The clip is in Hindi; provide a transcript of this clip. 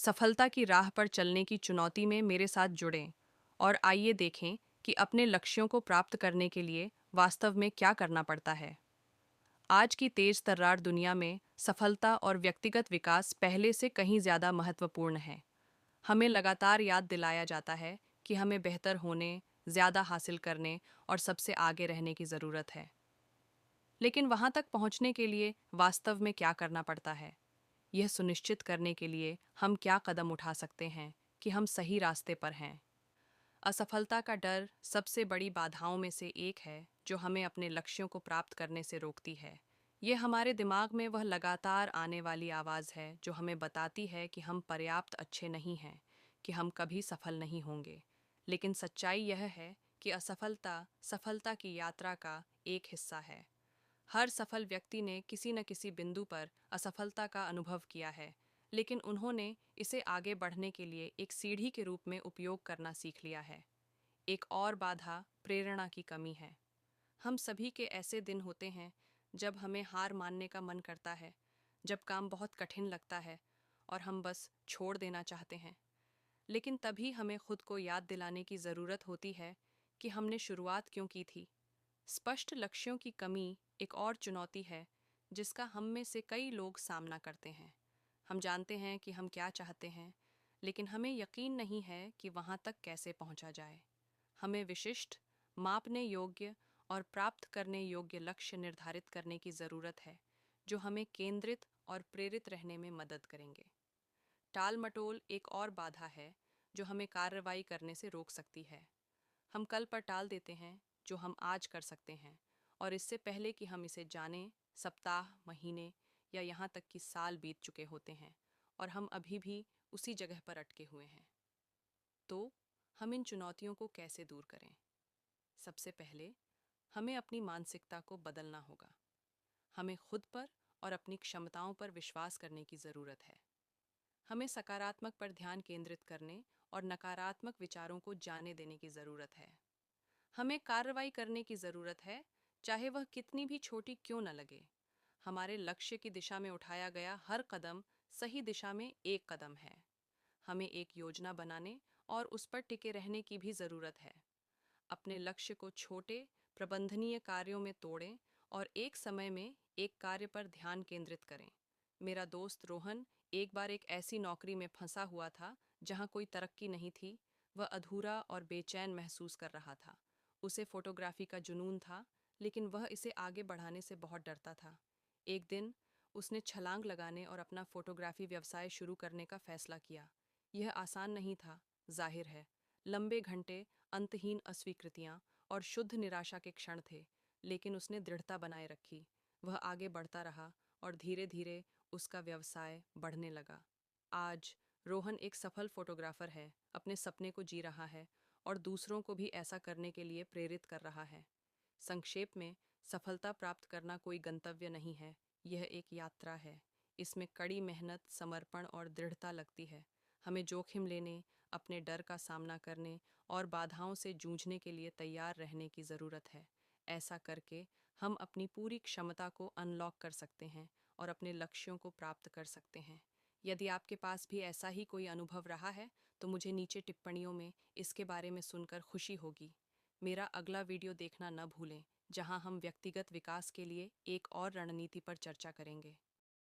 सफलता की राह पर चलने की चुनौती में मेरे साथ जुड़ें और आइए देखें कि अपने लक्ष्यों को प्राप्त करने के लिए वास्तव में क्या करना पड़ता है। आज की तेज तर्रार दुनिया में सफलता और व्यक्तिगत विकास पहले से कहीं ज़्यादा महत्वपूर्ण है। हमें लगातार याद दिलाया जाता है कि हमें बेहतर होने, ज़्यादा हासिल करने और सबसे आगे रहने की ज़रूरत है। लेकिन वहाँ तक पहुँचने के लिए वास्तव में क्या करना पड़ता है? यह सुनिश्चित करने के लिए हम क्या कदम उठा सकते हैं कि हम सही रास्ते पर हैं। असफलता का डर सबसे बड़ी बाधाओं में से एक है जो हमें अपने लक्ष्यों को प्राप्त करने से रोकती है। यह हमारे दिमाग में वह लगातार आने वाली आवाज़ है जो हमें बताती है कि हम पर्याप्त अच्छे नहीं हैं, कि हम कभी सफल नहीं होंगे। लेकिन सच्चाई यह है कि असफलता सफलता की यात्रा का एक हिस्सा है। हर सफल व्यक्ति ने किसी न किसी बिंदु पर असफलता का अनुभव किया है, लेकिन उन्होंने इसे आगे बढ़ने के लिए एक सीढ़ी के रूप में उपयोग करना सीख लिया है। एक और बाधा प्रेरणा की कमी है। हम सभी के ऐसे दिन होते हैं जब हमें हार मानने का मन करता है, जब काम बहुत कठिन लगता है और हम बस छोड़ देना चाहते हैं। लेकिन तभी हमें खुद को याद दिलाने की ज़रूरत होती है कि हमने शुरुआत क्यों की थी। स्पष्ट लक्ष्यों की कमी एक और चुनौती है जिसका हम में से कई लोग सामना करते हैं। हम जानते हैं कि हम क्या चाहते हैं, लेकिन हमें यकीन नहीं है कि वहाँ तक कैसे पहुँचा जाए। हमें विशिष्ट, मापने योग्य और प्राप्त करने योग्य लक्ष्य निर्धारित करने की ज़रूरत है, जो हमें केंद्रित और प्रेरित रहने में मदद करेंगे। टाल मटोल एक और बाधा है जो हमें कार्रवाई करने से रोक सकती है। हम कल पर टाल देते हैं जो हम आज कर सकते हैं, और इससे पहले कि हम इसे जानें, सप्ताह, महीने या यहाँ तक कि साल बीत चुके होते हैं और हम अभी भी उसी जगह पर अटके हुए हैं। तो हम इन चुनौतियों को कैसे दूर करें? सबसे पहले हमें अपनी मानसिकता को बदलना होगा। हमें खुद पर और अपनी क्षमताओं पर विश्वास करने की ज़रूरत है। हमें सकारात्मक पर ध्यान केंद्रित करने और नकारात्मक विचारों को जाने देने की ज़रूरत है। हमें कार्रवाई करने की ज़रूरत है, चाहे वह कितनी भी छोटी क्यों न लगे। हमारे लक्ष्य की दिशा में उठाया गया हर कदम सही दिशा में एक कदम है। हमें एक योजना बनाने और उस पर टिके रहने की भी ज़रूरत है। अपने लक्ष्य को छोटे, प्रबंधनीय कार्यों में तोड़ें और एक समय में एक कार्य पर ध्यान केंद्रित करें। मेरा दोस्त रोहन एक बार एक ऐसी नौकरी में फंसा हुआ था जहां कोई तरक्की नहीं थी। वह अधूरा और बेचैन महसूस कर रहा था। उसे फोटोग्राफी का जुनून था, लेकिन वह इसे आगे बढ़ाने से बहुत डरता था। एक दिन उसने छलांग लगाने और अपना फोटोग्राफी व्यवसाय शुरू करने का फैसला किया। यह आसान नहीं था, जाहिर है। लंबे घंटे, अंतहीन अस्वीकृतियां और शुद्ध निराशा के क्षण थे, लेकिन उसने दृढ़ता बनाए रखी। वह आगे बढ़ता रहा और धीरे धीरे उसका व्यवसाय बढ़ने लगा। आज रोहन एक सफल फोटोग्राफर है, अपने सपने को जी रहा है और दूसरों को भी ऐसा करने के लिए प्रेरित कर रहा है। संक्षेप में, सफलता प्राप्त करना कोई गंतव्य नहीं है, यह एक यात्रा है। इसमें कड़ी मेहनत, समर्पण और दृढ़ता लगती है। हमें जोखिम लेने, अपने डर का सामना करने और बाधाओं से जूझने के लिए तैयार रहने की ज़रूरत है। ऐसा करके हम अपनी पूरी क्षमता को अनलॉक कर सकते हैं और अपने लक्ष्यों को प्राप्त कर सकते हैं। यदि आपके पास भी ऐसा ही कोई अनुभव रहा है, तो मुझे नीचे टिप्पणियों में इसके बारे में सुनकर खुशी होगी। मेरा अगला वीडियो देखना न भूलें, जहां हम व्यक्तिगत विकास के लिए एक और रणनीति पर चर्चा करेंगे।